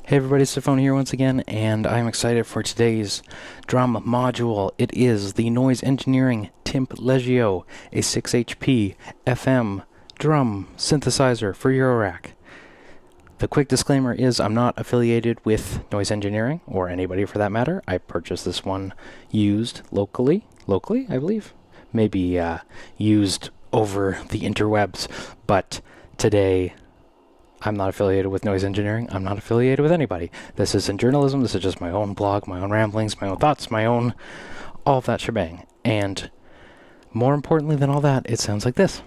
Hey everybody, it's Tafony here once again, and I'm excited for today's drum module. It is the Noise Engineering Tymp Legio, a 6 HP FM drum synthesizer for Eurorack. The quick disclaimer is I'm not affiliated with Noise Engineering, or anybody for that matter. I purchased this one used locally, I believe. Maybe used over the interwebs, but today I'm not affiliated with Noise Engineering. I'm not affiliated with anybody. This isn't journalism. This is just my own blog, my own ramblings, my own thoughts, all of that shebang. And more importantly than all that, it sounds like this.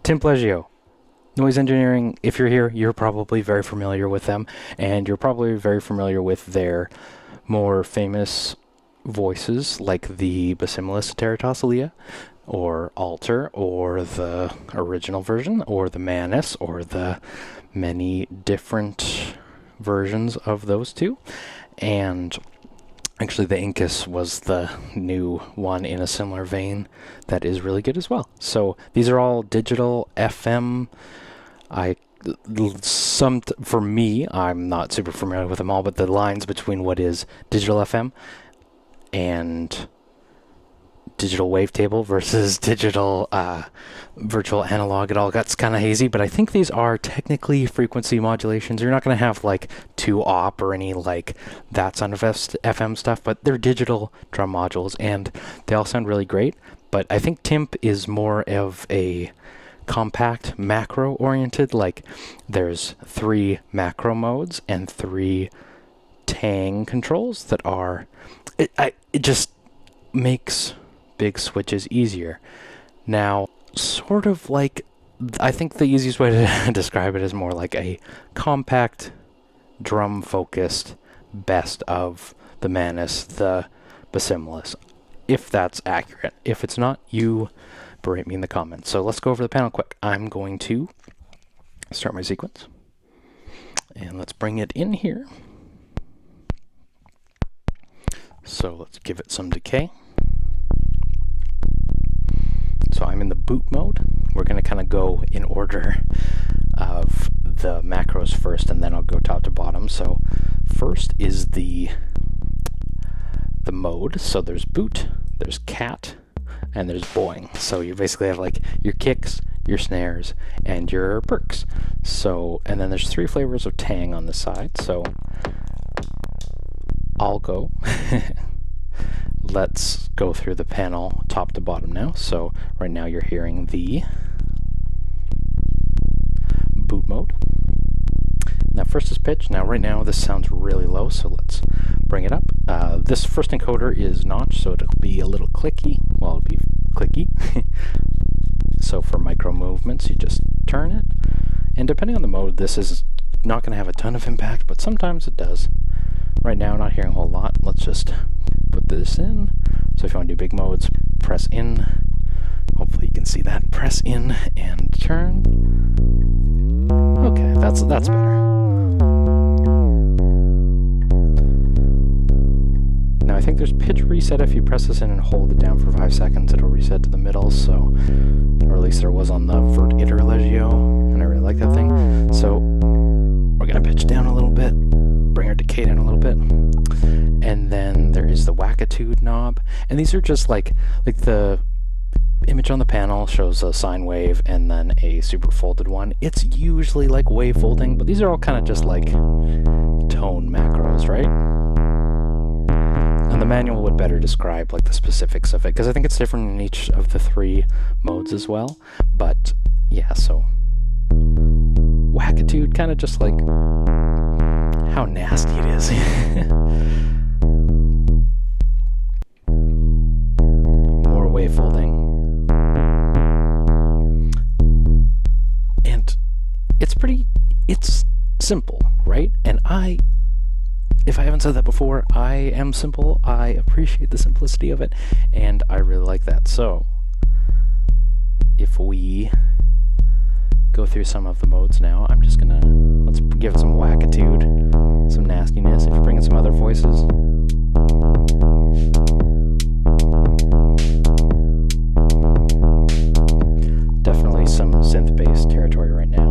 Tymp Legio. Noise Engineering, if you're here, you're probably very familiar with them, and you're probably very familiar with their more famous voices, like the Basilius Teratossalia, or Alter, or the original version, or the Manus, or the many different versions of those two. And actually, the Incus was the new one in a similar vein that is really good as well. So these are all digital FM. For me, I'm not super familiar with them all, but the lines between what is digital FM and digital wavetable versus digital virtual analog, it all gets kind of hazy, but I think these are technically frequency modulations. You're not going to have like 2-op or any like that sound of FM stuff, but they're digital drum modules and they all sound really great. But I think Tymp is more of a compact macro oriented, like there's 3 macro modes and 3 tang controls that are it just makes big switches easier. Now, sort of like, I think the easiest way to describe it is more like a compact drum focused best of the Manus, the Basilius, if that's accurate. If it's not, you berate me in the comments. So let's go over the panel quick. I'm going to start my sequence and let's bring it in here. So let's give it some decay. So I'm in the boot mode. We're going to kind of go in order of the macros first, and then I'll go top to bottom. So first is the mode. So there's boot, there's cat, and there's boing. So you basically have like your kicks, your snares, and your perks. So, and then there's 3 flavors of tang on the side. So I'll go. Let's go through the panel top to bottom now. So right now you're hearing the boot mode. Now first is pitch. Now right now this sounds really low, so let's bring it up. This first encoder is notch, so it'll be a little clicky. Well, it'll be clicky. So for micro movements, you just turn it. And depending on the mode, this is not going to have a ton of impact, but sometimes it does. Right now, I'm not hearing a whole lot. Let's just put this in. So if you want to do big modes, press in. Hopefully you can see that. Press in and turn. Okay, that's better. Now I think there's pitch reset. If you press this in and hold it down for 5 seconds, it'll reset to the middle, so, or at least there was on the Vert Iter Legio, and I really like that thing. So we're gonna pitch down a little bit, bring our decay down a little bit, and then there is the wackitude knob, and these are just like the image on the panel shows a sine wave and then a super folded one. It's usually like wave folding, but these are all kind of just like tone macros, right? And the manual would better describe like the specifics of it, because I think it's different in each of the 3 modes as well. But yeah, so wackitude, kind of just like how nasty it is. More wave folding. And it's simple, right? And if I haven't said that before, I am simple. I appreciate the simplicity of it, and I really like that. So if we go through some of the modes now, I'm just gonna, let's give it some wackitude, some nastiness. If you bring in some other voices. Definitely some synth-based territory right now.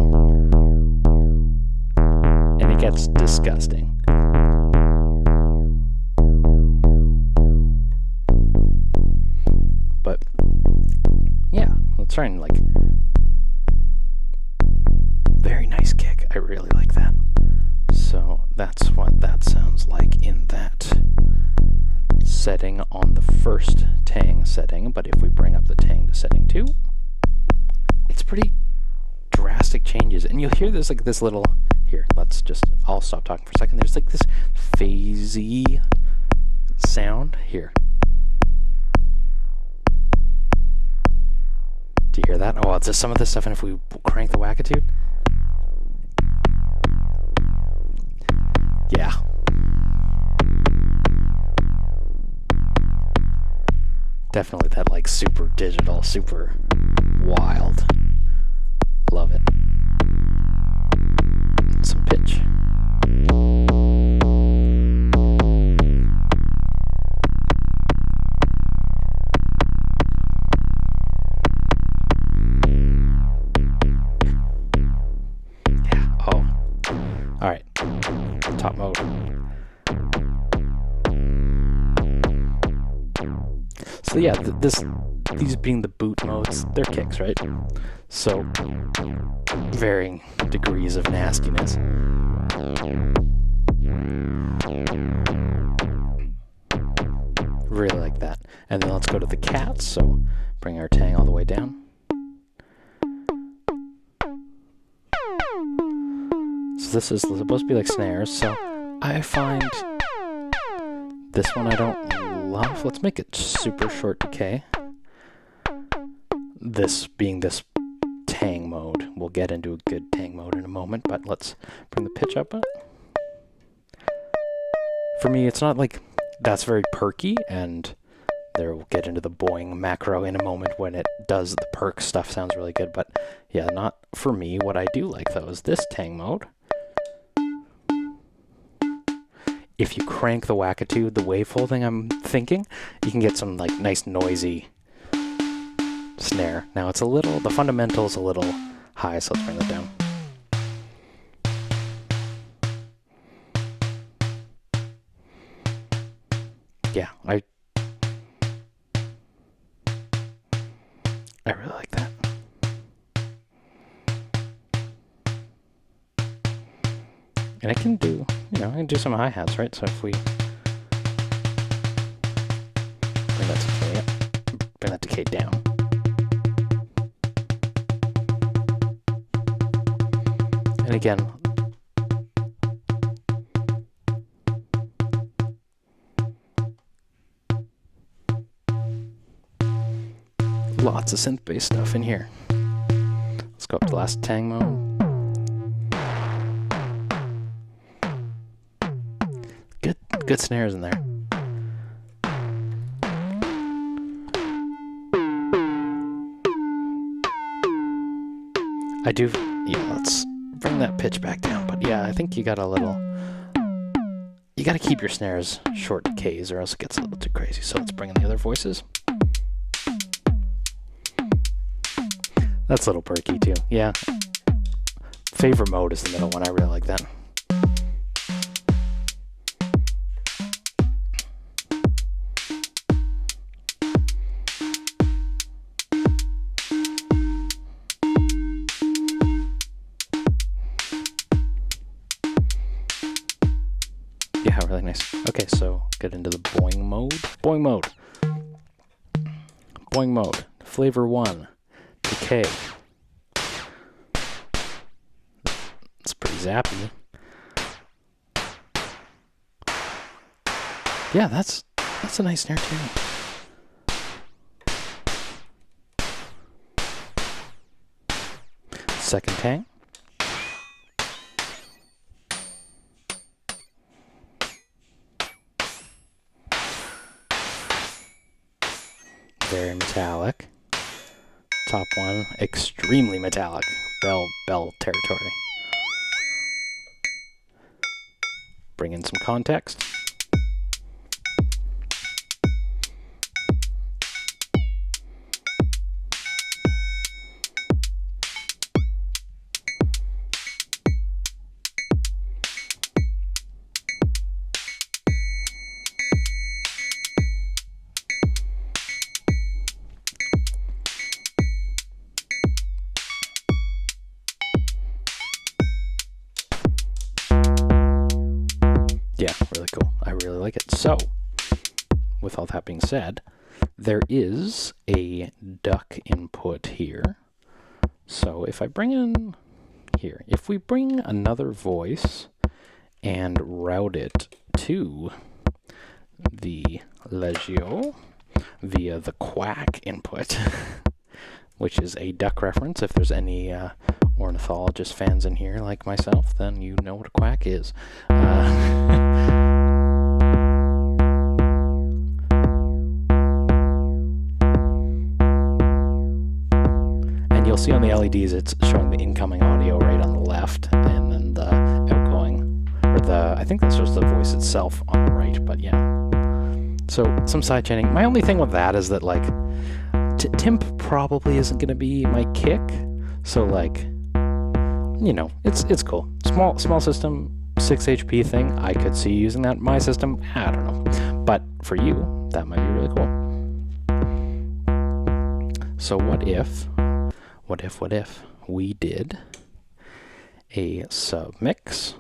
And it gets disgusting. But yeah, let's try and like, very nice kick. I really like that. So that's what that sounds like in that setting on the first tang setting. But if we bring up the tang to setting 2, it's pretty drastic changes. And you'll hear there's like this little, here, I'll stop talking for a second. There's like this phasey sound here. Do you hear that? Oh, it's just some of this stuff, and if we crank the wackitude. Yeah. Definitely that like super digital, super wild. Love it. Some pitch. Alright, top mode. So yeah, these being the boot modes, they're kicks, right? So, varying degrees of nastiness. Really like that. And then let's go to the cats, so bring our tang all the way down. So this is supposed to be like snares, so I find this one I don't love. Let's make it super short decay. This being this tang mode. We'll get into a good tang mode in a moment, but let's bring the pitch up. For me, it's not like that's very perky, and there we'll get into the boing macro in a moment when it does the perk stuff. Sounds really good, but yeah, not for me. What I do like though is this tang mode. If you crank the wackitude, the wave folding I'm thinking, you can get some like nice noisy snare. Now it's the fundamental's a little high, so let's bring that down. Yeah, I really like that. And I can do, I can do some hi-hats, right? So if we bring that decay up, bring that decay down. And again, lots of synth-based stuff in here. Let's go up to last tang mode. Good snares in there. I do, yeah, let's bring that pitch back down. But yeah, I think you gotta keep your snares short Ks or else it gets a little too crazy. So let's bring in the other voices. That's a little perky too, yeah. Favorite mode is the middle one, I really like that. Yeah, really nice. Okay, so get into the boing mode. Boing mode. Boing mode. Flavor 1. Decay. It's pretty zappy. Yeah, that's a nice snare too. Second tang. Very metallic. Top one, extremely metallic. Bell territory. Bring in some context. Yeah, really cool. I really like it. So, with all that being said, there is a duck input here. So if I bring in here, if we bring another voice and route it to the Legio via the quack input, which is a duck reference. If there's any ornithologist fans in here like myself, then you know what a quack is. And you'll see on the LEDs it's showing the incoming audio right on the left, and then the outgoing, or I think that's just the voice itself on the right, but yeah. So some sidechaining. My only thing with that is that, like, Tymp probably isn't going to be my kick, so, like, you know, it's cool. Small system, 6 HP thing. I could see using that in my system. I don't know, but for you, that might be really cool. So what if we did a submix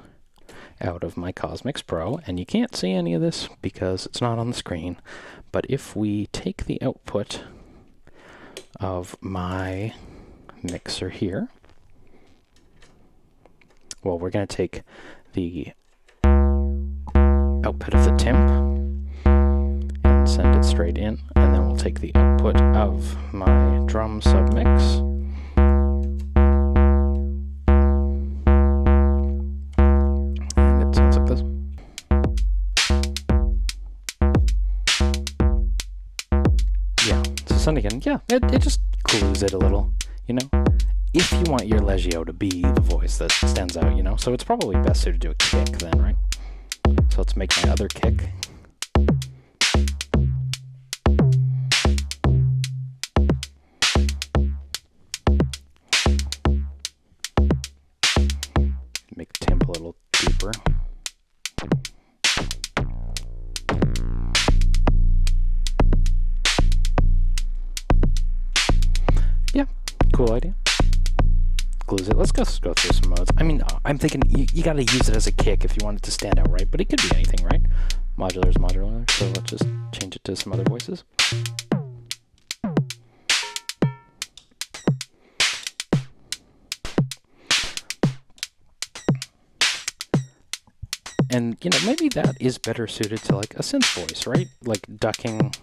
out of my Cosmix Pro, and you can't see any of this because it's not on the screen, but if we take the output of my mixer here, well, we're going to take the output of the Tymp and send it straight in, and then we'll take the output of my drum submix. And it sounds like this. Yeah, so send again. Yeah, it just glues it a little, you know? If you want your Legio to be the voice that stands out, you know? So it's probably best suited to a kick then, right? So let's make my other kick. Make the Tymp a little deeper. Yeah, cool idea. Glues it. Let's just go through some modes. I mean, I'm thinking you gotta use it as a kick if you want it to stand out, right? But it could be anything, right? Modular is modular, so let's just change it to some other voices. And, you know, maybe that is better suited to, like, a synth voice, right? Like, ducking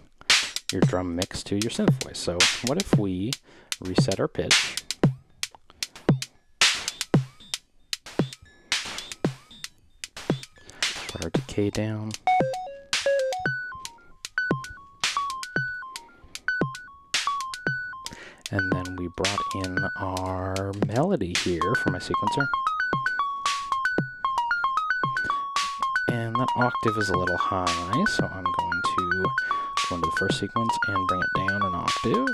your drum mix to your synth voice. So what if we reset our pitch our decay down. And then we brought in our melody here for my sequencer. And that octave is a little high, so I'm going to go into the first sequence and bring it down an octave.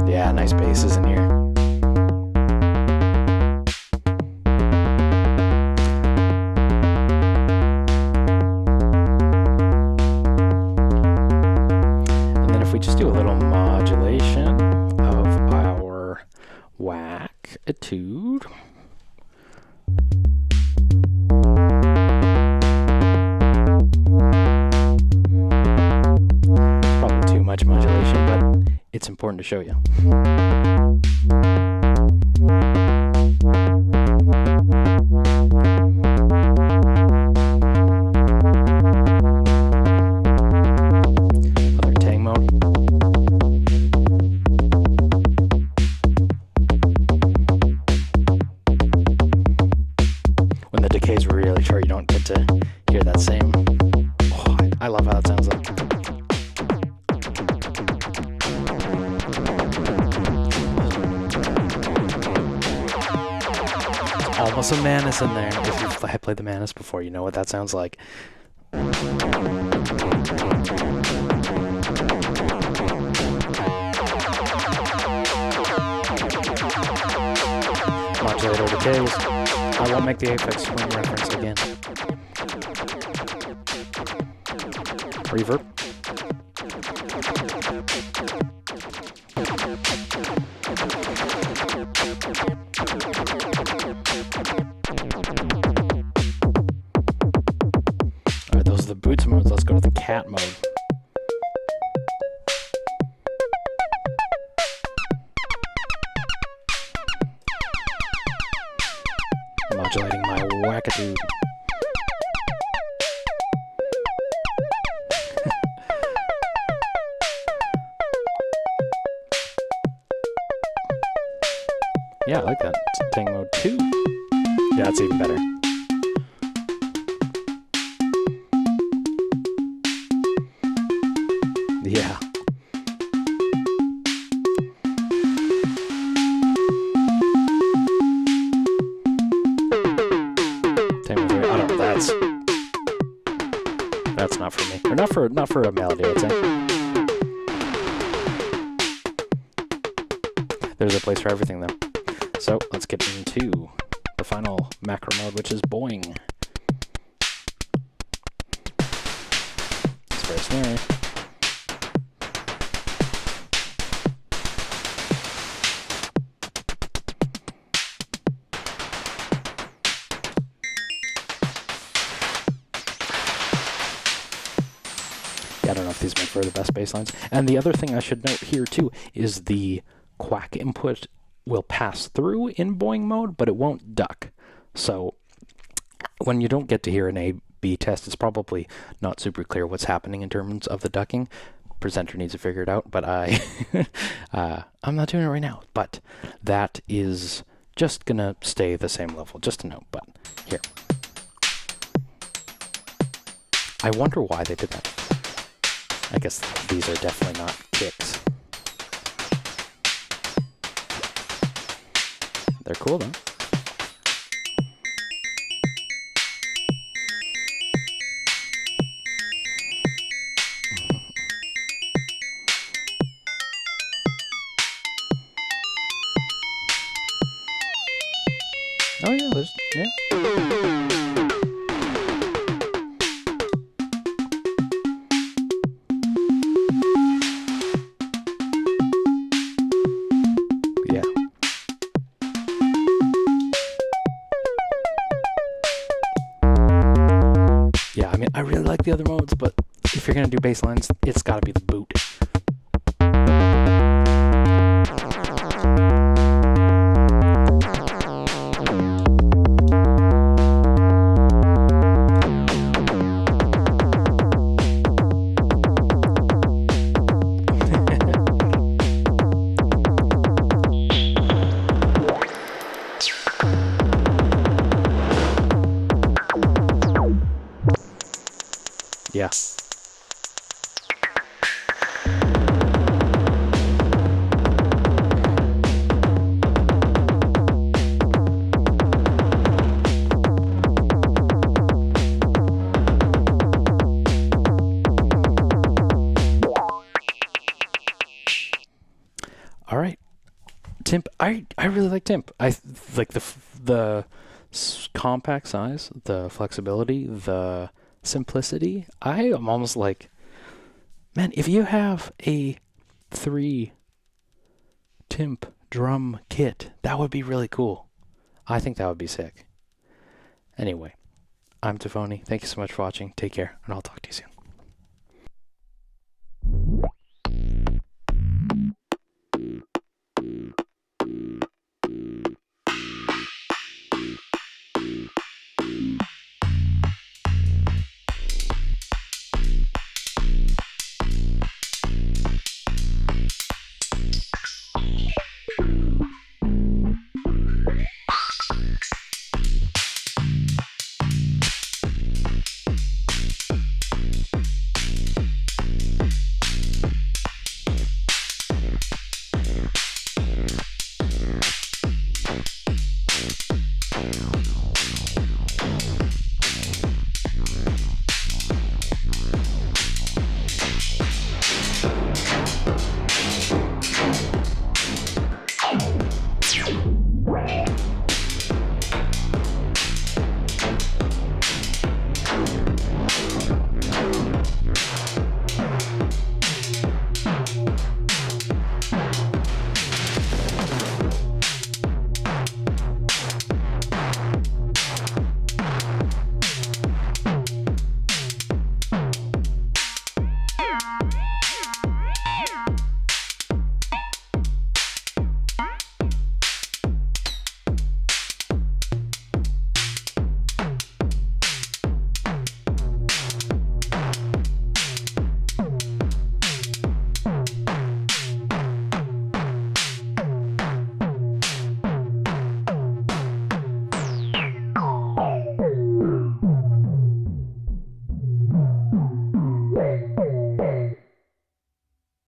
Yeah, nice basses in here. Etude. Probably too much modulation, but it's important to show you. Other tang mode. Really sure you don't get to hear that same. Oh, I love how that sounds like. There's almost a Manus in there. If you've played the Manus before, you know what that sounds like. Modulator decays. I won't make the Apex Swing reference again. Reverb. Alright, those are the boots modes. Let's go to the cat mode. Modulating my wackadoo. Yeah, I like that. Tang mode 2. Yeah, that's even better. Yeah. That's not for me. Or not for a melody, I'd say. There's a place for everything though. So let's get into the final macro mode, which is boing. It's very snary. I don't know if these make for the best bass lines. And the other thing I should note here too is the quack input will pass through in boing mode, but it won't duck. So when you don't get to hear an A/B test, it's probably not super clear what's happening in terms of the ducking. Presenter needs to figure it out, but I'm not doing it right now. But that is just gonna stay the same level, just a note. But here, I wonder why they did that. I guess these are definitely not kicks. They're cool though. Oh yeah, there's, yeah. Yeah, I mean, I really like the other modes, but if you're gonna do bass lines, it's gotta be the boot. Yeah. All right. Tymp, I really like Tymp. Like the compact size, the flexibility, the simplicity. I am almost like, man, if you have a 3 Tymp drum kit, that would be really cool. I think that would be sick. Anyway, I'm Tafony. Thank you so much for watching. Take care, and I'll talk to you soon.